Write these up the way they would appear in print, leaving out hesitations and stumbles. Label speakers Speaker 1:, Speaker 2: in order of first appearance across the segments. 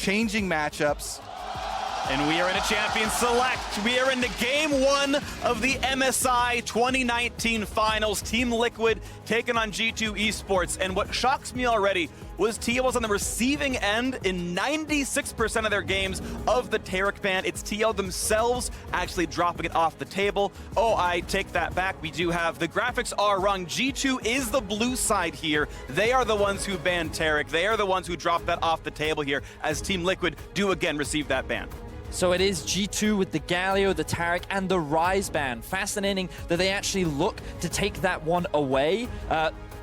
Speaker 1: changing matchups.
Speaker 2: And we are in a Champion Select. We are into Game 1 of the MSI 2019 Finals. Team Liquid taking on G2 Esports. And what shocks me already was TL was on the receiving end in 96% of their games of the Taric ban. It's TL themselves actually dropping it off the table. Oh, I take that back. We do have, the graphics are wrong. G2 is the blue side here. They are the ones who banned Taric. They are the ones who dropped that off the table here, as Team Liquid do again receive that ban.
Speaker 3: So it is G2 with the Galio, the Taric, and the Rise ban. Fascinating that they actually look to take that one away.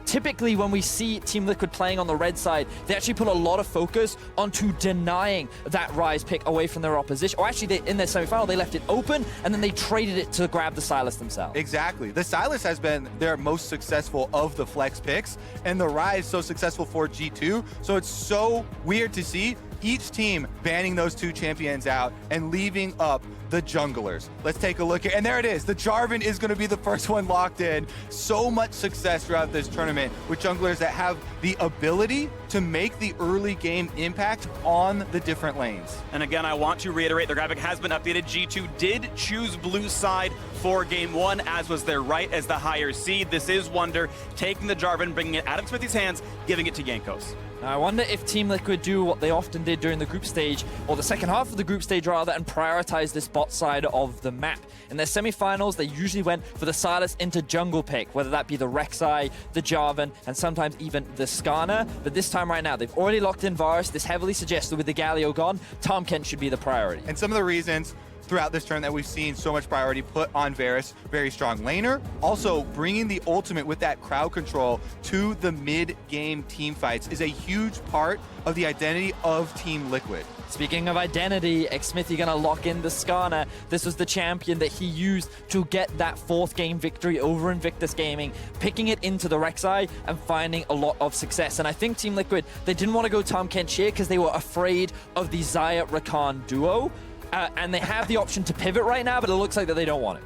Speaker 3: Typically, when we see Team Liquid playing on the red side, they actually put a lot of focus onto denying that Rise pick away from their opposition. Or actually, in their semifinal, they left it open, and then they traded it to grab the Sylas themselves.
Speaker 1: Exactly. The Sylas has been their most successful of the flex picks, and the Rise so successful for G2. So it's so weird to see each team banning those two champions out and leaving up the junglers. Let's take a look here. And there it is. The Jarvan is going to be the first one locked in. So much success throughout this tournament with junglers that have the ability to make the early game impact on the different lanes.
Speaker 2: And again, I want to reiterate, the graphic has been updated. G2 did choose blue side for Game 1, as was their right as the higher seed. This is Wonder taking the Jarvan, bringing it out of Smithy's hands, giving it to Jankos.
Speaker 3: Now, I wonder if Team Liquid do what they often did during the group stage, or the second half of the group stage rather, and prioritize this bot side of the map. In their semifinals, they usually went for the Sylas into jungle pick, whether that be the Rek'Sai, the Jarvan, and sometimes even the Skarner. But this time right now, they've already locked in Varus. This heavily suggests that with the Galio gone, Tahm Kench should be the priority.
Speaker 1: And some of the reasons throughout this turn that we've seen so much priority put on Varus, very strong laner. Also, bringing the ultimate with that crowd control to the mid-game team fights is a huge part of the identity of Team Liquid.
Speaker 3: Speaking of identity, Xmithy gonna lock in the Skarner. This was the champion that he used to get that fourth game victory over Invictus Gaming, picking it into the Rek'Sai and finding a lot of success. And I think Team Liquid, they didn't want to go Tahm Kench here because they were afraid of the Xayah-Rakan duo. And they have the option to pivot right now, but it looks like that they don't want it.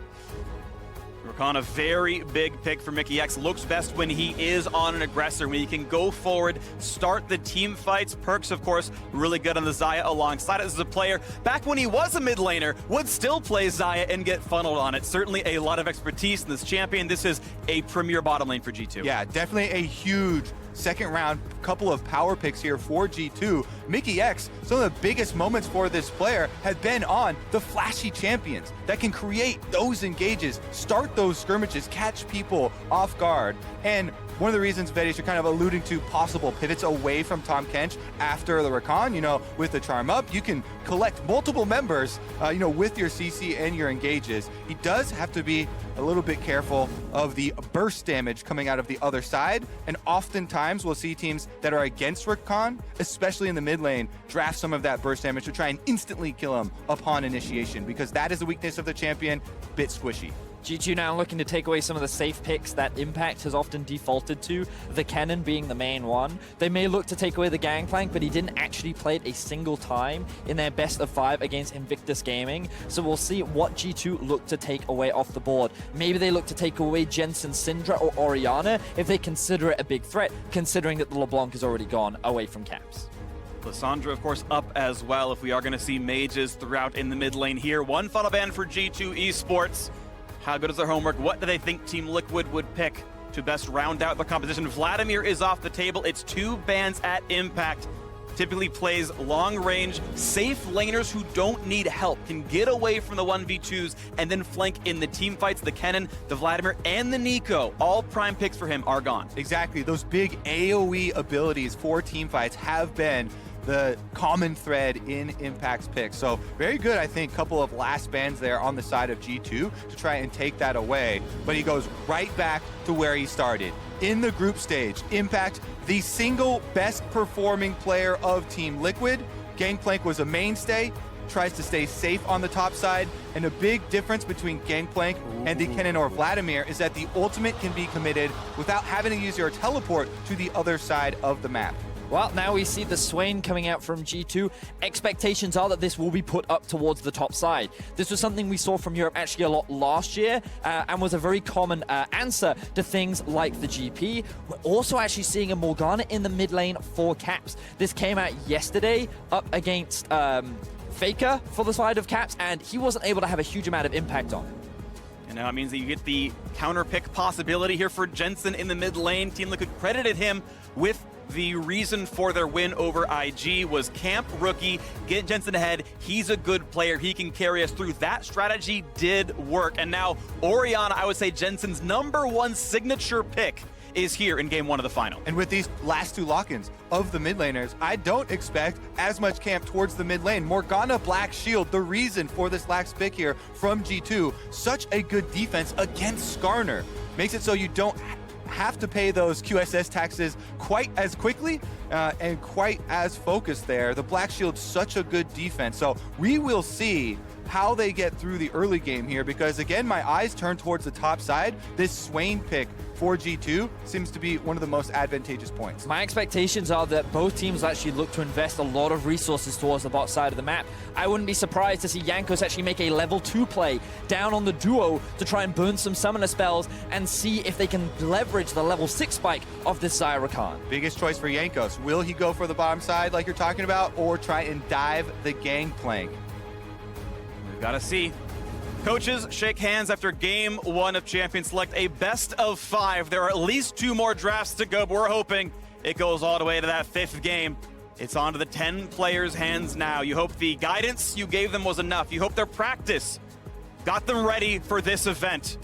Speaker 2: Rakan, a very big pick for Mickey X. Looks best when he is on an aggressor, when he can go forward, start the team fights. Perks, of course, really good on the Xayah alongside it. As a player, back when he was a mid laner, would still play Xayah and get funneled on it. Certainly a lot of expertise in this champion. This is a premier bottom lane for G2.
Speaker 1: Yeah, definitely a huge second round couple of power picks here for G2. Mickey X, some of the biggest moments for this player have been on the flashy champions that can create those engages, start those skirmishes, catch people off guard. And one of the reasons, Vedish, you're kind of alluding to possible pivots away from Tahm Kench after the Rakan, with the charm up, you can collect multiple members, with your CC and your engages. He does have to be a little bit careful of the burst damage coming out of the other side, and oftentimes we'll see teams that are against Rakan, especially in the mid lane, draft some of that burst damage to try and instantly kill him upon initiation, because that is the weakness of the champion, bit squishy.
Speaker 3: G2 now looking to take away some of the safe picks that Impact has often defaulted to, the Kennen being the main one. They may look to take away the Gangplank, but he didn't actually play it a single time in their best of 5 against Invictus Gaming. So we'll see what G2 look to take away off the board. Maybe they look to take away Jensen Syndra or Orianna if they consider it a big threat, considering that the LeBlanc is already gone away from Caps.
Speaker 2: Lissandra, of course, up as well if we are going to see mages throughout in the mid lane here. One final ban for G2 Esports. How good is their homework? What do they think Team Liquid would pick to best round out the composition? Vladimir is off the table. It's 2 bans at Impact. Typically plays long-range, safe laners who don't need help, can get away from the 1v2s and then flank in the team fights. The Kennen, the Vladimir, and the Nico, all prime picks for him, are gone.
Speaker 1: Exactly. Those big AoE abilities for team fights have been the common thread in Impact's picks. So very good, I think, couple of last bans there on the side of G2 to try and take that away. But he goes right back to where he started. In the group stage, Impact, the single best performing player of Team Liquid. Gangplank was a mainstay, tries to stay safe on the top side, and a big difference between Gangplank and the Kennen or Vladimir is that the ultimate can be committed without having to use your teleport to the other side of the map.
Speaker 3: Well, now we see the Swain coming out from G2. Expectations are that this will be put up towards the top side. This was something we saw from Europe actually a lot last year and was a very common answer to things like the GP. We're also actually seeing a Morgana in the mid lane for Caps. This came out yesterday up against Faker for the side of Caps, and he wasn't able to have a huge amount of impact on it.
Speaker 2: And now it means that you get the counter pick possibility here for Jensen in the mid lane. Team Liquid credited him with the reason for their win over IG was camp rookie, get Jensen ahead. He's a good player. He can carry us through. That strategy did work. And now Orianna, I would say Jensen's #1 signature pick is here in game 1 of the final.
Speaker 1: And with these last 2 lock-ins of the mid laners, I don't expect as much camp towards the mid lane. Morgana Black Shield, the reason for this last pick here from G2. Such a good defense against Skarner. Makes it so you don't have to pay those QSS taxes quite as quickly and quite as focused there. The Black Shield's such a good defense. So we will see how they get through the early game here, because again, my eyes turn towards the top side. This Swain pick for G2 seems to be one of the most advantageous points.
Speaker 3: My expectations are that both teams actually look to invest a lot of resources towards the bot side of the map. I wouldn't be surprised to see Jankos actually make a level 2 play down on the duo to try and burn some summoner spells and see if they can leverage the level 6 spike of this Zyra Khan.
Speaker 1: Biggest choice for Jankos. Will he go for the bottom side like you're talking about, or try and dive the gangplank?
Speaker 2: We've got to see. Coaches shake hands after game 1 of Champions Select, a best of 5. There are at least 2 more drafts to go, but we're hoping it goes all the way to that 5th game. It's on to the 10 players' hands now. You hope the guidance you gave them was enough. You hope their practice got them ready for this event.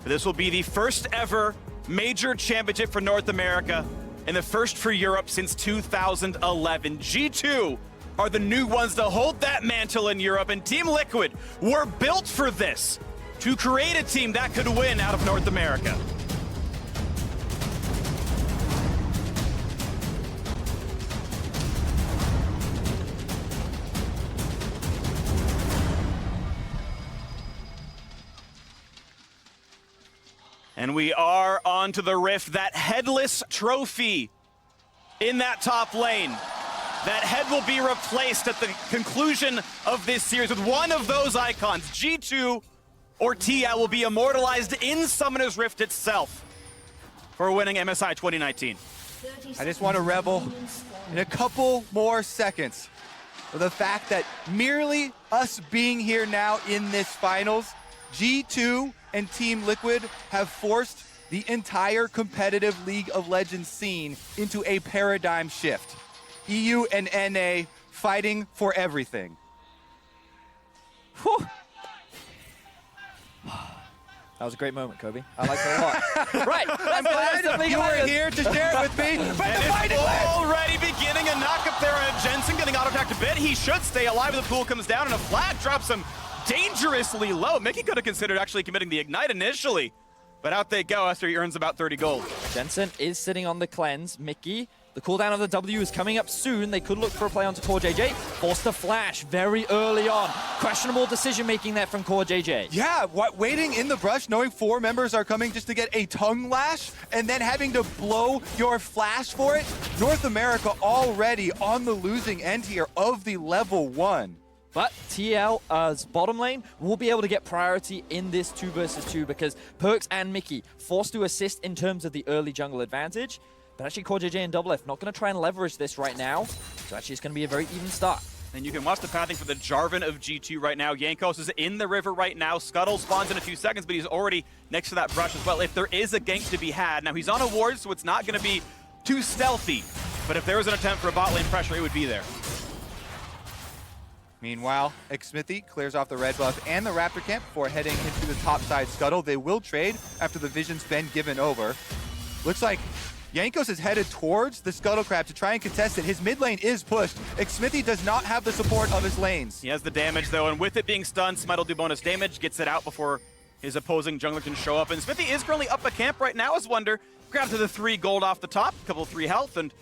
Speaker 2: But this will be the first ever major championship for North America and the first for Europe since 2011. G2 are the new ones to hold that mantle in Europe, and Team Liquid were built for this, to create a team that could win out of North America. And we are on to the Rift, that headless trophy in that top lane. That head will be replaced at the conclusion of this series with one of those icons. G2 or Tia will be immortalized in Summoner's Rift itself for winning MSI 2019.
Speaker 1: I just want to revel in a couple more seconds for the fact that merely us being here now in this finals, G2 and Team Liquid have forced the entire competitive League of Legends scene into a paradigm shift. EU and NA fighting for everything.
Speaker 3: Whew. That was a great moment, Kobe. I liked it a lot. Right,
Speaker 1: I'm glad you were here to share it with me. But
Speaker 2: And
Speaker 1: the fight is
Speaker 2: already beginning. A knock-up there on Jensen, getting auto-attacked a bit. He should stay alive if the pool comes down, and a flag drops him dangerously low. Mickey could have considered actually committing the Ignite initially, but out they go after he earns about 30 gold.
Speaker 3: Jensen is sitting on the cleanse. Mickey, the cooldown of the W is coming up soon. They could look for a play onto Core JJ. Forced to flash very early on. Questionable decision-making there from Core JJ.
Speaker 1: Yeah, waiting in the brush, knowing 4 members are coming just to get a tongue lash, and then having to blow your flash for it. North America already on the losing end here of the level 1.
Speaker 3: But TL's bottom lane will be able to get priority in this 2 versus 2 because Perks and Mickey forced to assist in terms of the early jungle advantage. But actually, Core JJ and Double F not going to try and leverage this right now. So actually, it's going to be a very even start.
Speaker 2: And you can watch the pathing for the Jarvan of G2 right now. Jankos is in the river right now. Scuttle spawns in a few seconds, but he's already next to that brush as well. If there is a gank to be had, now he's on a ward, so it's not going to be too stealthy. But if there was an attempt for a bot lane pressure, it would be there.
Speaker 1: Meanwhile, Xmithy clears off the red buff and the Raptor camp before heading into the top side scuttle. They will trade after the vision's been given over. Looks like Jankos is headed towards the Scuttle Crab to try and contest it. His mid lane is pushed. Xmithy does not have the support of his lanes.
Speaker 2: He has the damage though, and with it being stunned, Smite will do bonus damage, gets it out before his opposing jungler can show up. And Smithy is currently up a camp right now as Wonder. grabs the 3 gold off the top, couple of 3 health, and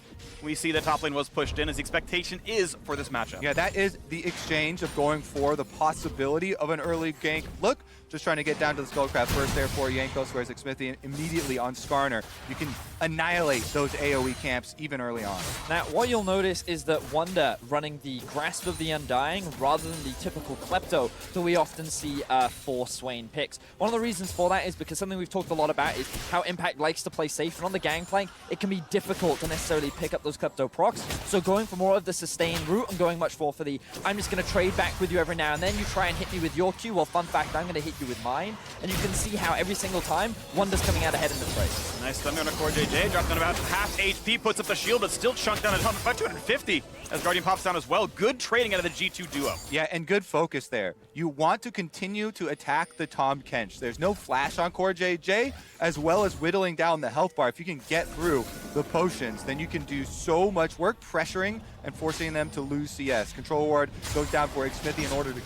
Speaker 2: we see the top lane was pushed in as the expectation is for this matchup.
Speaker 1: Yeah, that is the exchange of going for the possibility of an early gank. Look, just trying to get down to the Skullcraft first there for Jankos, whereas Xmithie immediately on Skarner. You can annihilate those AoE camps even early on.
Speaker 3: Now, what you'll notice is that Wonder running the Grasp of the Undying rather than the typical Klepto that we often see for Swain picks. One of the reasons for that is because something we've talked a lot about is how Impact likes to play safe, and on the Gangplank, it can be difficult to necessarily pick up those Klepto procs. So going for more of the sustain route and going much more for the, I'm just going to trade back with you every now and then, you try and hit me with your Q, well, fun fact, I'm going to hit you with mine. And you can see how every single time, Wonder's coming out ahead in the trade.
Speaker 2: Nice stun on a core JJ, dropped down about half HP, puts up the shield, but still chunked down about 250 as Guardian pops down as well. Good trading out of the G2 duo.
Speaker 1: Yeah, and good focus there. You want to continue to attack the Tahm Kench. There's no flash on core JJ, as well as whittling down the health bar. If you can get through the potions, then you can do so much work pressuring and forcing them to lose CS. Control Ward goes down for Xmithie in order to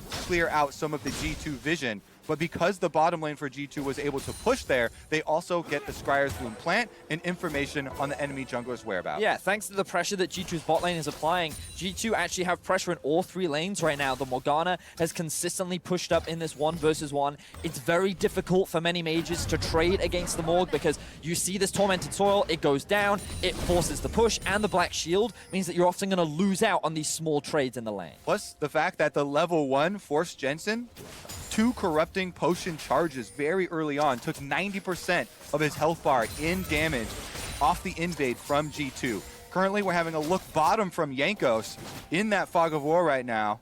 Speaker 1: clear out some of the G2 vision. But because the bottom lane for G2 was able to push there, they also get the Scryer's Bloom plant and information on the enemy jungler's whereabouts.
Speaker 3: Yeah, thanks to the pressure that G2's bot lane is applying, G2 actually have pressure in all 3 lanes right now. The Morgana has consistently pushed up in this 1 versus 1. It's very difficult for many mages to trade against the Morg because you see this Tormented Soil, it goes down, it forces the push, and the Black Shield means that you're often going to lose out on these small trades in the lane.
Speaker 1: Plus the fact that the level 1 forced Jensen 2 corrupting potion charges very early on, took 90% of his health bar in damage off the invade from G2. Currently, we're having a look bottom from Jankos in that Fog of War right now.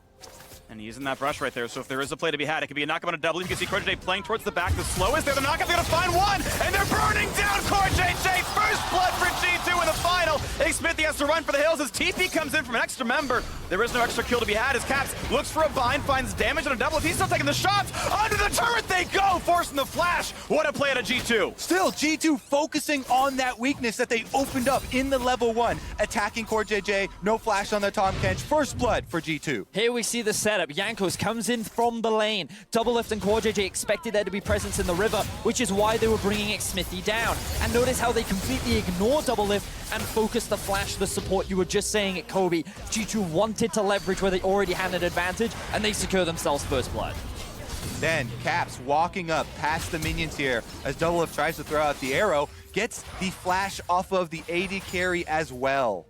Speaker 2: And using that brush right there, so if there is a play to be had, it could be a knockup on a double. You can see Core JJ playing towards the back. The slowest there, the knockup, they're gonna find one! And they're burning down Core JJ! First blood for G2 in the final! Xmithie has to run for the hills as TP comes in from an extra member. There is no extra kill to be had as Caps looks for a bind, finds damage on a double. If he's still taking the shots, under the turret they go, forcing the flash. What a play out of G2.
Speaker 1: Still, G2 focusing on that weakness that they opened up in the level 1, attacking Core JJ, no flash on the Tahm Kench, first blood for G2.
Speaker 3: Here we see the setup. Jankos comes in from the lane. Doublelift and Core JJ expected there to be presence in the river, which is why they were bringing Xmithie down. And notice how they completely ignore Doublelift and focus the flash, the support you were just saying at Kobe. G2 wanted to leverage where they already had an advantage, and they secure themselves first blood.
Speaker 1: Then Caps walking up past the minions here as Doublelift tries to throw out the arrow, gets the flash off of the AD carry as well.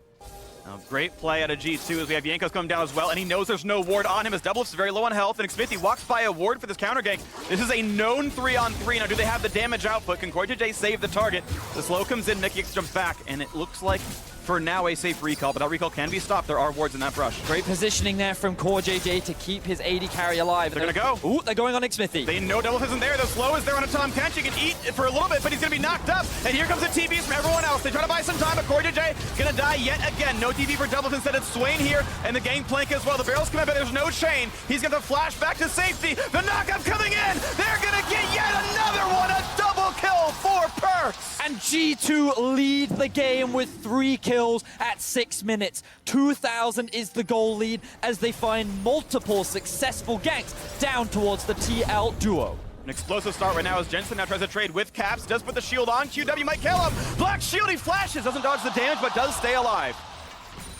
Speaker 2: Now, great play out of G2 as we have Jankos coming down as well, and he knows there's no ward on him as Doublelift is very low on health, and Xmithie walks by a ward for this counter gank. This is a known 3-on-3. Now, do they have the damage output? Can Core JJ save the target? The slow comes in, MickeyX jumps back, and it looks like for now a safe recall, but that recall can be stopped. There are wards in that brush.
Speaker 3: Great positioning there from Core JJ to keep his AD carry alive.
Speaker 2: They're gonna go.
Speaker 3: Ooh, they're going on Xmithie.
Speaker 2: They know Doublelift isn't there. The slow is there on a Tahm Kench. He can eat for a little bit, but he's gonna be knocked up. And here comes the TVs from everyone else. They try to buy some time, but Core JJ gonna die yet again. No TV for Doublelift. Instead it's Swain here, and the Gangplank as well. The barrels come in, but there's no chain. He's gonna flash back to safety. The knockup coming in. They're gonna get yet another one. A double kill for Perks.
Speaker 3: And G2 lead the game with 3 kills at 6 minutes. 2,000 is the goal lead as they find multiple successful ganks down towards the TL duo.
Speaker 2: An explosive start right now as Jensen now tries to trade with Caps. Does put the shield on. QW might kill him. Black Shield, he flashes. Doesn't dodge the damage, but does stay alive.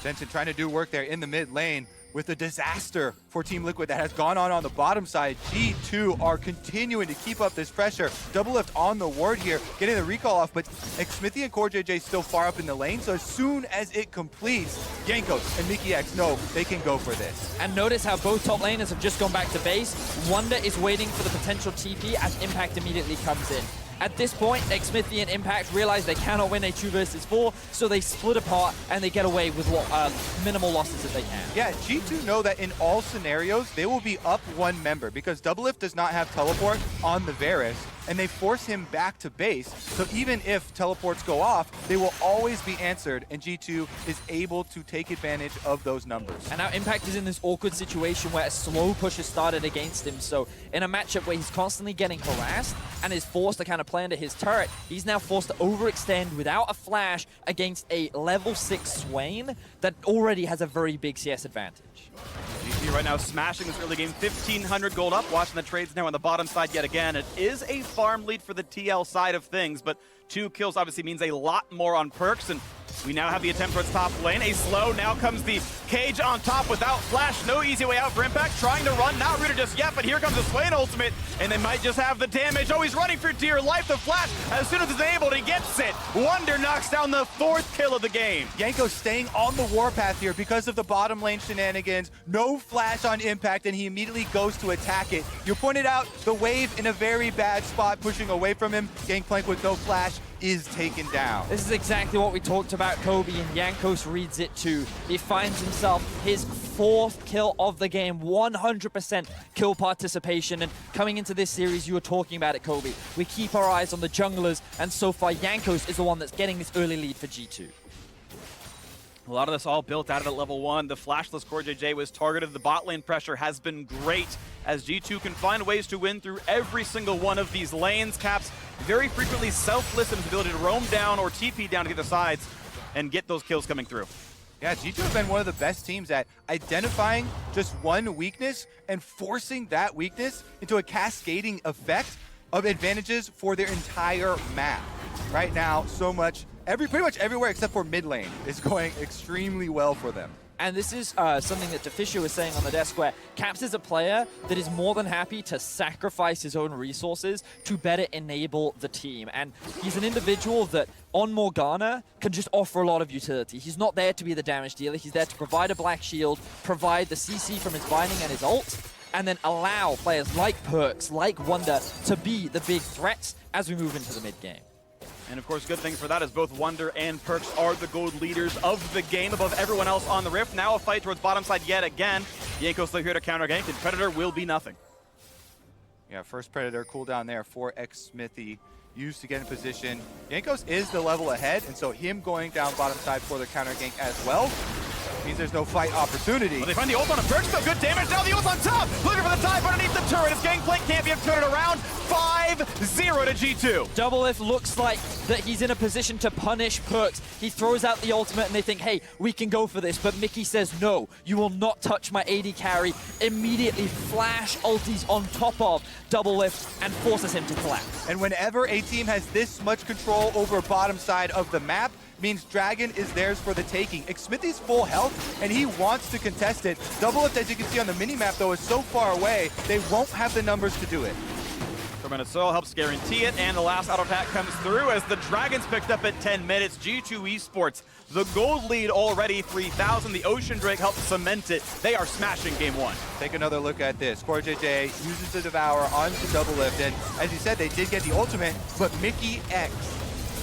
Speaker 1: Jensen trying to do work there in the mid lane with a disaster for Team Liquid that has gone on the bottom side. G2 are continuing to keep up this pressure. Doublelift on the ward here, getting the recall off, but Xmithie and Core JJ still far up in the lane, so as soon as it completes, Jankos and MickeyX know they can go for this.
Speaker 3: And notice how both top laners have just gone back to base. Wonder is waiting for the potential TP as Impact immediately comes in. At this point, Xmithie and Impact realize they cannot win a 2 versus 4, so they split apart and they get away with minimal losses if they can.
Speaker 1: Yeah, G2 know that in all scenarios, they will be up 1 member because Doublelift does not have teleport on the Varus, and they force him back to base. So even if teleports go off, they will always be answered, and G2 is able to take advantage of those numbers.
Speaker 3: And now Impact is in this awkward situation where a slow push has started against him. So in a matchup where he's constantly getting harassed and is forced to kind of play under his turret, he's now forced to overextend without a flash against a level 6 Swain that already has a very big CS advantage.
Speaker 2: GT right now smashing this early game, 1,500 gold up, watching the trades now on the bottom side yet again. It is a farm lead for the TL side of things, but 2 kills obviously means a lot more on Perks, and we now have the attempt towards top lane. A slow, now comes the cage on top without flash. No easy way out for Impact, trying to run, not rooted just yet, but here comes the Swain ultimate, and they might just have the damage. Oh, he's running for dear life, the flash, as soon as it's able, he gets it. Wonder knocks down the 4th kill of the game.
Speaker 1: Yanko staying on the warpath here because of the bottom lane shenanigans. No flash on Impact, and he immediately goes to attack it. You pointed out the wave in a very bad spot, pushing away from him. Gangplank with no flash is taken down.
Speaker 3: This is exactly what we talked about, Kobe, and Jankos reads it too. He finds himself his 4th kill of the game, 100% kill participation, and coming into this series, you were talking about it, Kobe. We keep our eyes on the junglers, and so far, Jankos is the one that's getting this early lead for G2.
Speaker 2: A lot of this all built out of at level 1. The flashless Core JJ was targeted. The bot lane pressure has been great as G2 can find ways to win through every single one of these lanes. Caps very frequently selfless in his ability to roam down or TP down to the other sides and get those kills coming through.
Speaker 1: Yeah, G2 have been one of the best teams at identifying just one weakness and forcing that weakness into a cascading effect of advantages for their entire map. Right now, so much, pretty much everywhere except for mid lane is going extremely well for them.
Speaker 3: And this is something that Deficio was saying on the desk, where Caps is a player that is more than happy to sacrifice his own resources to better enable the team. And he's an individual that, on Morgana, can just offer a lot of utility. He's not there to be the damage dealer. He's there to provide a black shield, provide the CC from his binding and his ult, and then allow players like Perks, like Wonder, to be the big threats as we move into the mid game.
Speaker 2: And of course, good thing for that is both Wonder and Perks are the gold leaders of the game above everyone else on the Rift. Now a fight towards bottom side yet again. Yanko still here to counter gank, and Predator will be nothing.
Speaker 1: Yeah, first Predator cooldown there for Smithy, used to get in position. Jankos is the level ahead, and so him going down bottom side for the counter gank as well means there's no fight opportunity.
Speaker 2: Well, they find the ult on a Perks, though. Good damage. Now the ult on top. Looking for the dive underneath the turret. His Gangplank can't be turned around. 5-0 to G2.
Speaker 3: Doublelift looks like that he's in a position to punish Perks. He throws out the ultimate and they think, hey, we can go for this. But Mickey says, no, you will not touch my AD carry. Immediately flash ulties on top of Doublelift and forces him to collapse.
Speaker 1: And whenever a team has this much control over bottom side of the map, means Dragon is theirs for the taking. Smithy's full health, and he wants to contest it. Doublelift, as you can see on the mini-map, though, is so far away, they won't have the numbers to do it.
Speaker 2: Tormented Soul helps guarantee it, and the last auto attack comes through as the Dragons picked up at 10 minutes. G2 Esports, the gold lead already, 3,000. The Ocean Drake helps cement it. They are smashing game 1.
Speaker 1: Take another look at this. Core JJ uses the Devour onto Doublelift, and as you said, they did get the ultimate, but Mickey X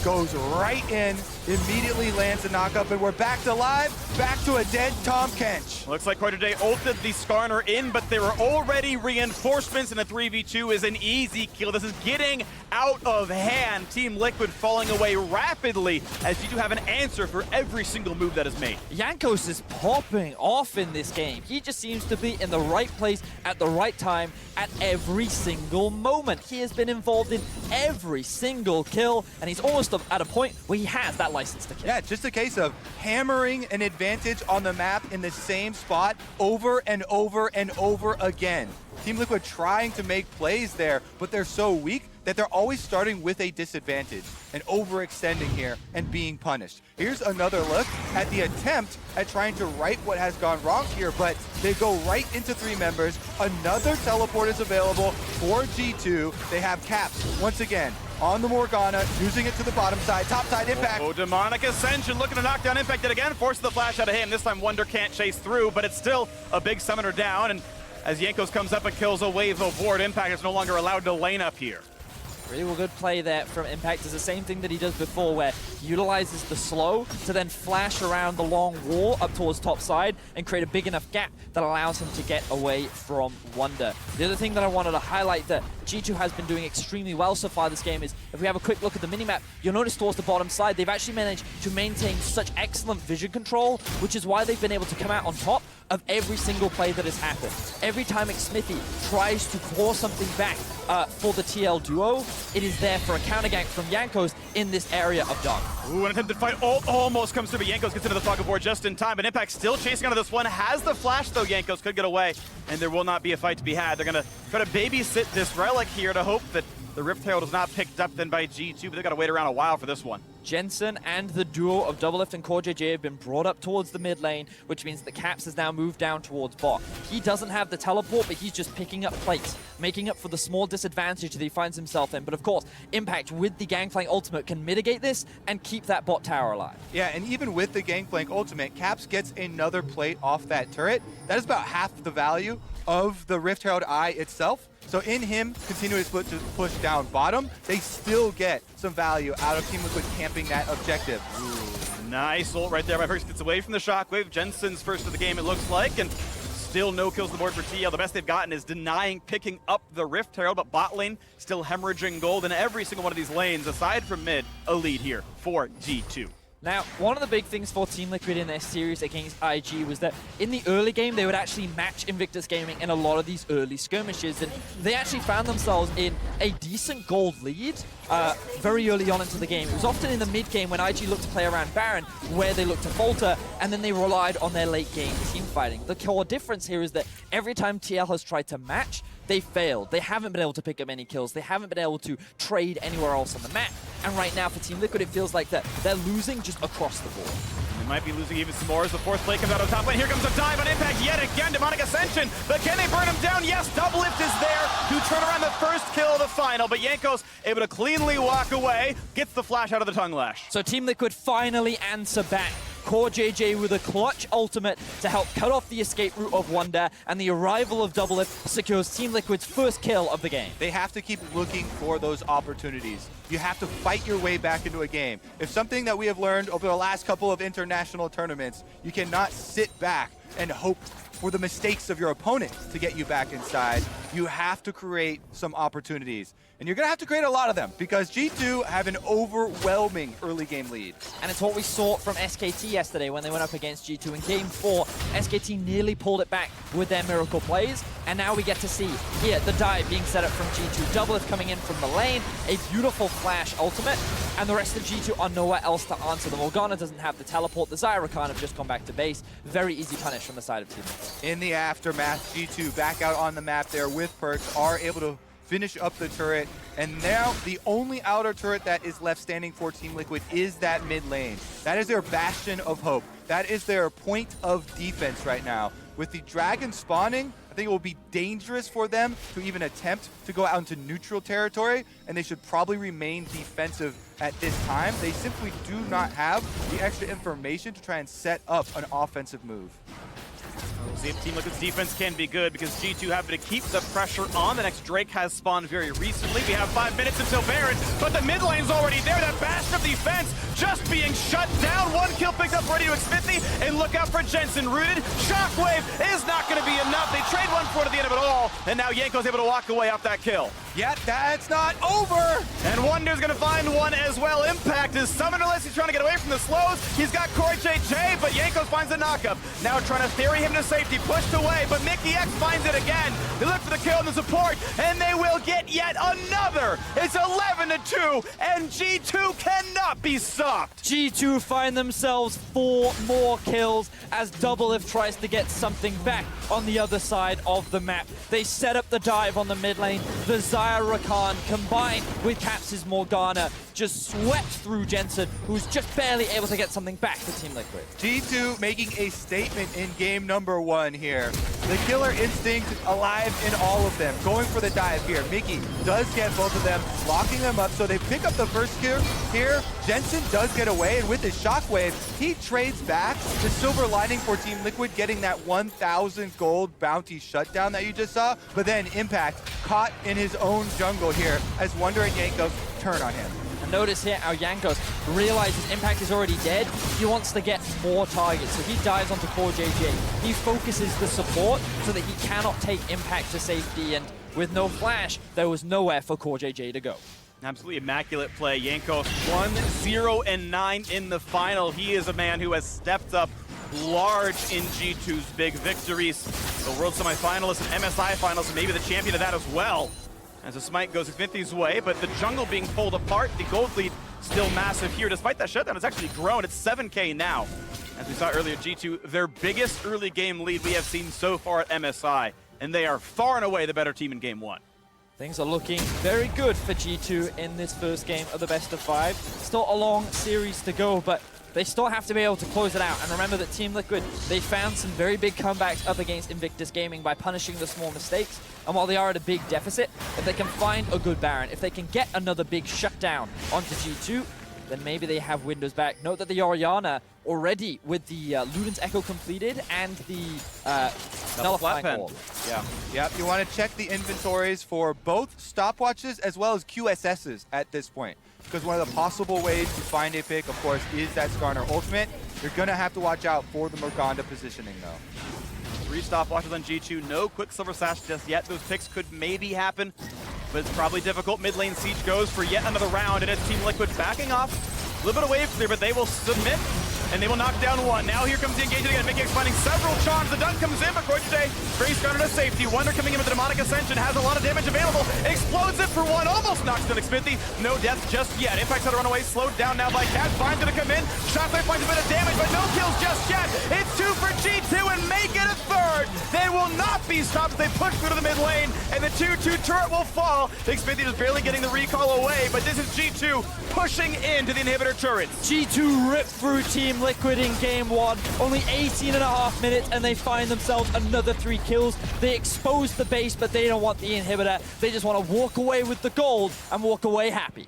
Speaker 1: goes right in, immediately lands a knockup, and we're back to live, back to a dead Tom Kench.
Speaker 2: Looks like Core JJ ulted the Skarner in, but there were already reinforcements, and a 3v2 is an easy kill. This is getting out of hand. Team Liquid falling away rapidly as you do have an answer for every single move that is made.
Speaker 3: Jankos is popping off in this game. He just seems to be in the right place at the right time at every single moment. He has been involved in every single kill, and he's almost at a point where he has that license to kill.
Speaker 1: Yeah, just a case of hammering an advantage on the map in the same spot over and over and over again. Team Liquid trying to make plays there, but they're so weak that they're always starting with a disadvantage and overextending here and being punished. Here's another look at the attempt at trying to right what has gone wrong here, but they go right into 3 members. Another teleport is available for G2. They have Caps once again on the Morgana, using it to the bottom side, top side Impact.
Speaker 2: Oh, Demonic Ascension looking to knock down Impact it again, forces the flash out of him. This time Wonder can't chase through, but it's still a big summoner down, and as Jankos comes up and kills a wave of ward, Impact is no longer allowed to lane up here.
Speaker 3: Really good play there from Impact. Is the same thing that he does before, where he utilizes the slow to then flash around the long wall up towards top side and create a big enough gap that allows him to get away from Wonder. The other thing that I wanted to highlight that G2 has been doing extremely well so far this game is, if we have a quick look at the minimap, you'll notice towards the bottom side, they've actually managed to maintain such excellent vision control, which is why they've been able to come out on top of every single play that has happened. Every time Smithy tries to claw something back for the TL duo, it is there for a counter gank from Jankos in this area of Dark.
Speaker 2: Ooh, an attempted fight almost comes through, but Jankos gets into the fog of war just in time. But Impact still chasing out of this one. Has the flash, though. Jankos could get away, and there will not be a fight to be had. They're going to try to babysit this relic here to hope that the Rift Herald is not picked up then by G2, but they've got to wait around a while for this one.
Speaker 3: Jensen and the duo of Doublelift and CoreJJ have been brought up towards the mid lane, which means that Caps has now moved down towards bot. He doesn't have the teleport, but he's just picking up plates, making up for the small disadvantage that he finds himself in. But of course, Impact with the Gangplank ultimate can mitigate this and keep that bot tower alive.
Speaker 1: Yeah, and even with the Gangplank ultimate, Caps gets another plate off that turret. That is about half the value of the Rift Herald Eye itself. So in him continuing to push down bottom, they still get some value out of Team Liquid camping that objective.
Speaker 2: Ooh, nice ult right there by Perks. Gets away from the shockwave. Jensen's first of the game, it looks like, and still no kills on the board for TL. The best they've gotten is denying picking up the Rift Herald, but bot lane still hemorrhaging gold in every single one of these lanes, aside from mid, a lead here for G2.
Speaker 3: Now, one of the big things for Team Liquid in their series against IG was that in the early game, they would actually match Invictus Gaming in a lot of these early skirmishes, and they actually found themselves in a decent gold lead very early on into the game. It was often in the mid game when IG looked to play around Baron, where they looked to falter, and then they relied on their late game team fighting. The core difference here is that every time TL has tried to match, they failed. They haven't been able to pick up any kills. They haven't been able to trade anywhere else on the map. And right now for Team Liquid, it feels like that they're losing just across the board.
Speaker 2: They might be losing even some more as the fourth play comes out of top lane. Here comes a dive on Impact yet again. Demonic Ascension, but can they burn him down? Yes, Doublelift is there to turn around the first kill of the final, but Jankos able to cleanly walk away, gets the flash out of the tongue lash.
Speaker 3: So Team Liquid finally answer back. CoreJJ with a clutch ultimate to help cut off the escape route of Wonder, and the arrival of Doublelift secures Team Liquid's first kill of the game.
Speaker 1: They have to keep looking for those opportunities. You have to fight your way back into a game. If something that we have learned over the last couple of international tournaments, you cannot sit back and hope for the mistakes of your opponent to get you back inside. You have to create some opportunities. And you're going to have to create a lot of them because G2 have an overwhelming early game lead.
Speaker 3: And it's what we saw from SKT yesterday when they went up against G2 in Game 4. SKT nearly pulled it back with their miracle plays. And now we get to see here the dive being set up from G2. Doublelift coming in from the lane, a beautiful flash ultimate. And the rest of G2 are nowhere else to answer. The Morgana doesn't have the teleport. The Zyrakan have just gone back to base. Very easy punish from the side of Team Liquid.
Speaker 1: In the aftermath, G2 back out on the map there with Perks, are able to finish up the turret, and now the only outer turret that is left standing for Team Liquid is that mid lane. That is their bastion of hope. That is their point of defense right now. With the dragon spawning, I think it will be dangerous for them to even attempt to go out into neutral territory, and they should probably remain defensive at this time. They simply do not have the extra information to try and set up an offensive move.
Speaker 2: We'll see if Team Liquid's defense can be good because G2 have to keep the pressure on. The next Drake has spawned very recently. We have 5 minutes until Baron, but the mid lane's already there. That bastion of defense just being shut down. One kill picked up ready to Xfinity, and look out for Jensen rooted. Shockwave is not going to be enough. They trade one for it at the end of it all, and now Yanko's able to walk away off that kill.
Speaker 1: Yet that's not over!
Speaker 2: And Wonder's going to find one as well. Impact is summonerless. He's trying to get away from the slows. He's got CoreJJ, but Jankos finds a knockup. Now trying to ferry him to safety, pushed away, but Mickey X finds it again. They look for the kill and the support, and they will get yet another. It's 11-2, and G2 cannot be stopped.
Speaker 3: G2 find themselves 4 more kills as Doublelift tries to get something back on the other side of the map. They set up the dive on the mid lane. The Zyrakan combined with Caps' Morgana just swept through Jensen, who's just barely able to get something back for Team Liquid.
Speaker 1: G2 making a statement in game number 1 here. The killer instinct alive in all of them. Going for the dive here. Mickey does get both of them, locking them up. So they pick up the first kill here. Jensen does get away, and with his shockwave, he trades back. The silver lining for Team Liquid getting that 1,000 gold bounty shutdown that you just saw. But then Impact caught in his own jungle here as Wonder and Jankos turn on him.
Speaker 3: And notice here how Jankos realizes Impact is already dead. He wants to get more targets, so he dives onto CoreJJ. He focuses the support so that he cannot take Impact to safety, and with no flash, there was nowhere for CoreJJ to go.
Speaker 2: Absolutely immaculate play. Jankos 1-0-9 in the final. He is a man who has stepped up large in G2's big victories. The World Semifinalist and MSI Finals, maybe the champion of that as well. As a smite goes Xfinithy's way, but the jungle being pulled apart, the gold lead still massive here. Despite that shutdown, it's actually grown. It's 7K now. As we saw earlier, G2, their biggest early game lead we have seen so far at MSI, and they are far and away the better team in game 1.
Speaker 3: Things are looking very good for G2 in this first game of the best of 5. Still a long series to go, but they still have to be able to close it out. And remember that Team Liquid, they found some very big comebacks up against Invictus Gaming by punishing the small mistakes. And while they are at a big deficit, if they can find a good Baron, if they can get another big shutdown onto G2, then maybe they have windows back. Note that the Orianna already with the Luden's Echo completed and the Nullifying Call.
Speaker 1: Yeah, you want to check the inventories for both stopwatches as well as QSSs at this point. Because one of the possible ways to find a pick, of course, is that Skarner ultimate. You're going to have to watch out for the Morgana positioning, though.
Speaker 2: 3 stopwatches on G2, no Quicksilver Sash just yet. Those picks could maybe happen, but it's probably difficult. Mid lane Siege goes for yet another round, and it's Team Liquid backing off. A little bit of wave clear, but they will submit, and they will knock down one. Now here comes the engagement again. MickeyX finding several charms. The dunk comes in, but Koichite brings Skarner to safety. Wonder coming in with the Demonic Ascension, has a lot of damage available. Explodes it for one, almost knocks down Xmithie. No death just yet. Impact's had to run away, slowed down now by Cat. Fine's gonna come in. Shockwave finds a bit of damage, but no kills just yet. It's 2 for G2 and make it a third. They will not be stopped. They push through to the mid lane, and the 2-2 turret will fall. Xmithie just barely getting the recall away, but this is G2 pushing into the inhibitor turrets.
Speaker 3: G2 ripped through Team Liquid in game 1. Only 18.5 minutes, and they find themselves another 3 kills. They expose the base, but they don't want the inhibitor. They just want to walk away with the gold and walk away happy.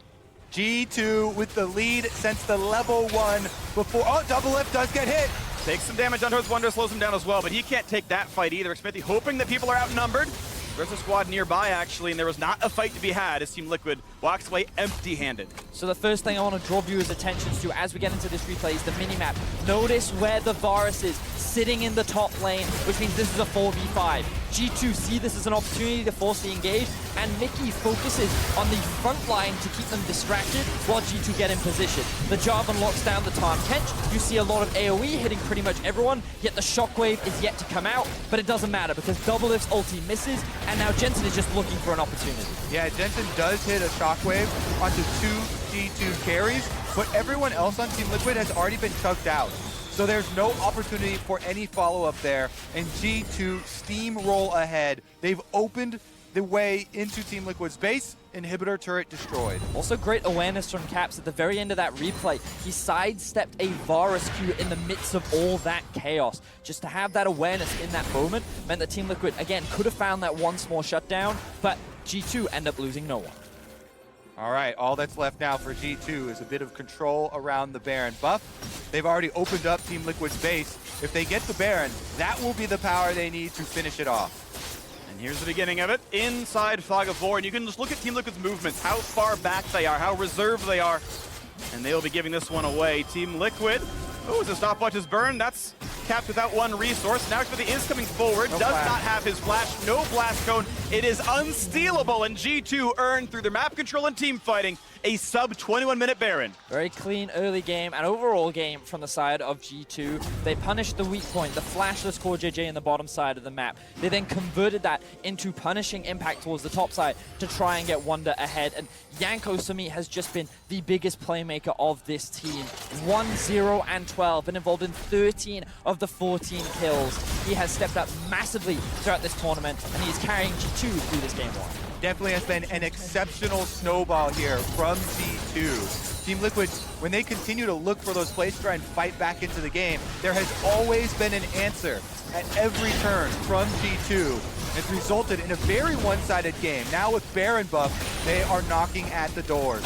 Speaker 1: G2 with the lead since the level 1 before. Oh, Double Lift does get hit.
Speaker 2: Takes some damage onto his Wonder, slows him down as well, but he can't take that fight either. Xmithie hoping that people are outnumbered. There's a squad nearby, actually, and there was not a fight to be had as Team Liquid walks away empty-handed.
Speaker 3: So the first thing I want to draw viewers' attentions to as we get into this replay is the minimap. Notice where the Varus is, sitting in the top lane, which means this is a 4v5. G2 see this as an opportunity to force the engage, and Mickey focuses on the front line to keep them distracted while G2 get in position. The Jarvan locks down the Tahm Kench. You see a lot of AoE hitting pretty much everyone, yet the Shockwave is yet to come out, but it doesn't matter because Double Lift's ulti misses, and now Jensen is just looking for an opportunity.
Speaker 1: Yeah, Jensen does hit a Shockwave onto 2 G2 carries, but everyone else on Team Liquid has already been chucked out. So there's no opportunity for any follow-up there, and G2 steamroll ahead. They've opened the way into Team Liquid's base. Inhibitor turret destroyed.
Speaker 3: Also great awareness from Caps at the very end of that replay. He sidestepped a Varus Q in the midst of all that chaos. Just to have that awareness in that moment meant that Team Liquid, again, could have found that one small shutdown, but G2 end up losing no one.
Speaker 1: All right, all that's left now for G2 is a bit of control around the Baron buff. They've already opened up Team Liquid's base. If they get the Baron, that will be the power they need to finish it off.
Speaker 2: And here's the beginning of it, inside Fog of War, and you can just look at Team Liquid's movements, how far back they are, how reserved they are, and they'll be giving this one away. Team Liquid, oh, the stopwatch is burned, that's capped without one resource. Now Xmithie is coming forward, does not have his flash, no blast cone. It is unstealable, and G2 earned through their map control and team fighting a sub 21-minute Baron.
Speaker 3: Very clean early game and overall game from the side of G2. They punished the weak point, the flashless core JJ in the bottom side of the map. They then converted that into punishing Impact towards the top side to try and get Wonder ahead. And Yanko Sumi has just been the biggest playmaker of this team. 1-0 and 12, been involved in 13 of the 14 kills. He has stepped up massively throughout this tournament, and he is carrying G2 through this game 1.
Speaker 1: Definitely has been an exceptional snowball here from G2. Team Liquid, when they continue to look for those plays to try and fight back into the game, there has always been an answer at every turn from G2. It's resulted in a very one-sided game. Now with Baron buff, they are knocking at the doors.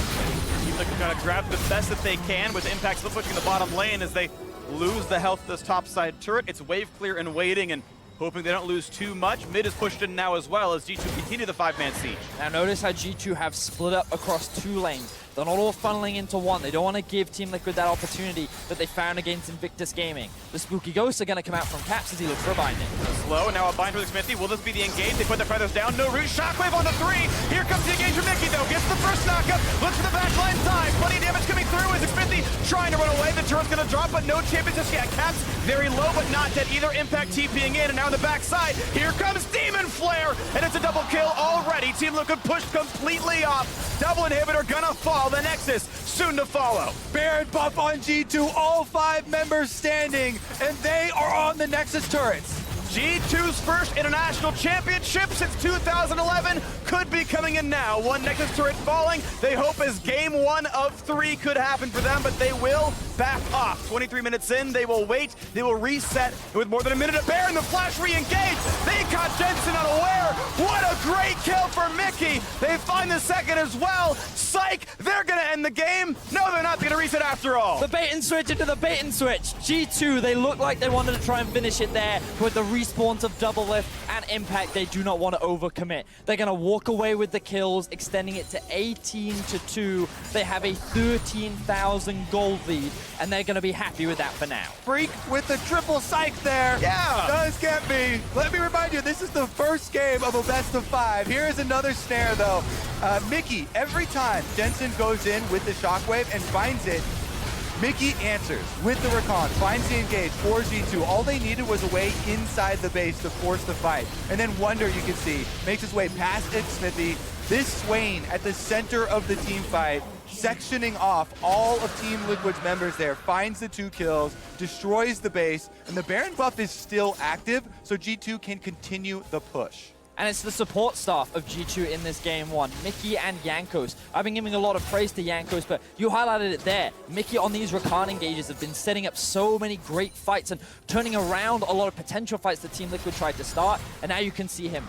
Speaker 2: Team Liquid gonna grab the best that they can with Impact still pushing the bottom lane as they lose the health of this top side turret. It's wave clear and waiting, and hoping they don't lose too much. Mid is pushed in now as well as G2 continue the 5-man siege.
Speaker 3: Now notice how G2 have split up across 2 lanes. They're not all funneling into one. They don't want to give Team Liquid that opportunity that they found against Invictus Gaming. The Spooky Ghosts are going to come out from Caps as he looks for a binding.
Speaker 2: Slow, and now a bind for the Xmithie. Will this be the engage? They put their feathers down. No root. Shockwave on the 3. Here comes the engage from Mickey, though. Gets the first knockup. Looks for the backline side. Plenty of damage coming through as Xmithie trying to run away. The turret's going to drop, but no champions just yet. Caps very low, but not dead either. Impact TPing in, and now on the backside, here comes Demon Flare. over, and it's a double kill already. Team Liquid pushed completely off. Double inhibitor gonna fall. The Nexus soon to follow.
Speaker 1: Baron buff on G2, all 5 members standing, and they are on the Nexus turrets.
Speaker 2: G2's first international championship since 2011 could be coming in now. One Nexus turret falling. They hope as game 1 of 3 could happen for them, but they will back off. 23 minutes in, they will wait. They will reset. With more than a minute to Baron, the flash re-engaged. They caught Jensen unaware. What a great kill for Mickey. They find the second as well. Psych, they're gonna end the game. No, they're not. They're gonna reset after all.
Speaker 3: The bait and switch into the bait and switch. G2, they look like they wanted to try and finish it there with the respawns of Double Lift and Impact. They do not want to overcommit. They're going to walk away with the kills, extending it to 18-2. They have a 13,000 gold lead, and they're going to be happy with that for now.
Speaker 1: Freak with the triple psych there.
Speaker 2: Yeah.
Speaker 1: Does get me. Let me remind you, this is the first game of a best of 5. Here is another snare, though. Mickey, every time Jensen goes in with the shockwave and finds it, Mickey answers with the recon, finds the engage for G2. All they needed was a way inside the base to force the fight. And then Wonder, you can see, makes his way past Ed Smithy. This Swain at the center of the team fight, sectioning off all of Team Liquid's members there, finds the 2 kills, destroys the base, and the Baron buff is still active, so G2 can continue the push.
Speaker 3: And it's the support staff of G2 in this game 1, Mickey and Jankos. I've been giving a lot of praise to Jankos, but you highlighted it there. Mickey on these Rakan engages have been setting up so many great fights and turning around a lot of potential fights that Team Liquid tried to start. And now you can see him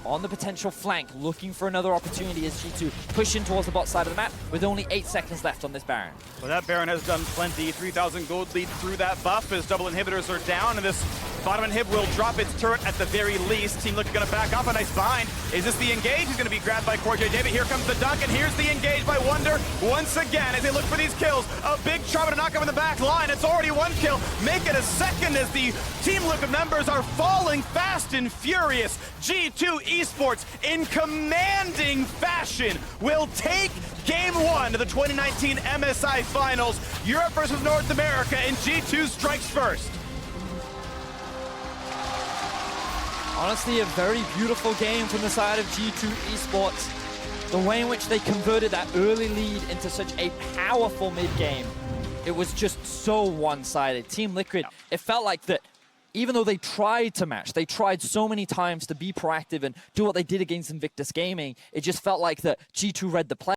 Speaker 3: on the potential flank, looking for another opportunity as G2 push in towards the bot side of the map with only 8 seconds left on this Baron.
Speaker 2: Well, that Baron has done plenty. 3,000 gold lead through that buff as double inhibitors are down, and this bottom inhib will drop its turret at the very least. Team Liquid gonna back up. A nice bind. Is this the engage? He's gonna be grabbed by Corey David. Here comes the dunk, and here's the engage by Wonder once again as they look for these kills. A big charm to knock him in the back line. It's already 1 kill. Make it a second as the Team Liquid members are falling fast and furious. G2 Esports in commanding fashion will take game 1 of the 2019 MSI Finals. Europe versus North America, and G2 strikes first.
Speaker 3: Honestly, a very beautiful game from the side of G2 Esports. The way in which they converted that early lead into such a powerful mid-game. It was just so one-sided. Team Liquid, it felt like that even though they tried to match, they tried so many times to be proactive and do what they did against Invictus Gaming, it just felt like that G2 read the play.